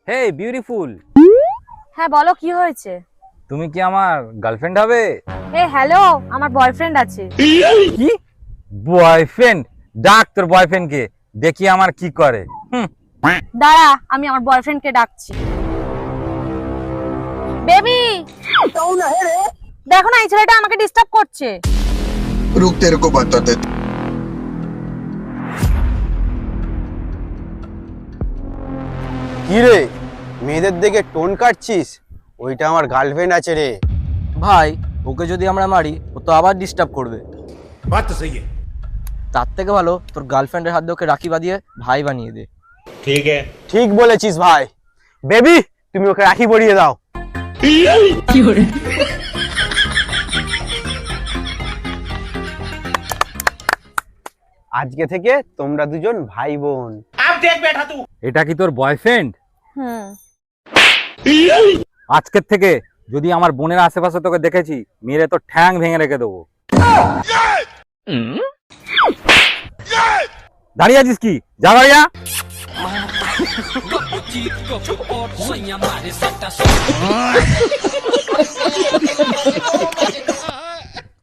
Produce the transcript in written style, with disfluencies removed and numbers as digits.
হে beautiful, হ্যাঁ বলো কি হয়েছে? তুমি কি আমার গার্লফ্রেন্ড হবে? হ্যালো, আমার বয়ফ্রেন্ড আছে। কি বয়ফ্রেন্ড? ডাক তোর বয়ফ্রেন্ডকে, দেখি আমার কি করে। দাঁড়া, আমি আমার বয়ফ্রেন্ডকে ডাকছি। বেবি, দেখো না এই ছেলেটা আমাকে ডিস্টার্ব করছে। रुक तेरे को बताते। কি রে, মেয়েদের দিকে টোন কাটছিস? ওইটা আমার গার্লফ্রেন্ড আছে রে। ভাই, ওকে যদি আমরা মারি ও তো আবার ডিস্টার্ব করবে। बात तो सही है। তার থেকে ভালো তোর গার্লফ্রেন্ডের হাত দিয়ে ওকে রাখি বাঁধিয়ে ভাই বানিয়ে দে। ठीक है। ঠিক বলেছিস ভাই। বেবি, তুমি ওকে রাখি পরিয়ে দাও। আজকে থেকে তোমরা দুজন ভাই বোন। अब देख बैठा तू। এটা কি তোর বয়ফ্রেন্ড? হুম। আজকের থেকে যদি আমার বোনের আশেপাশে তোকে দেখেছি, মেরে তো ঠ্যাং ভেঙে রেখে দেবো। দাঁড়িয়ে আছিস কি? যা বাড়িয়া।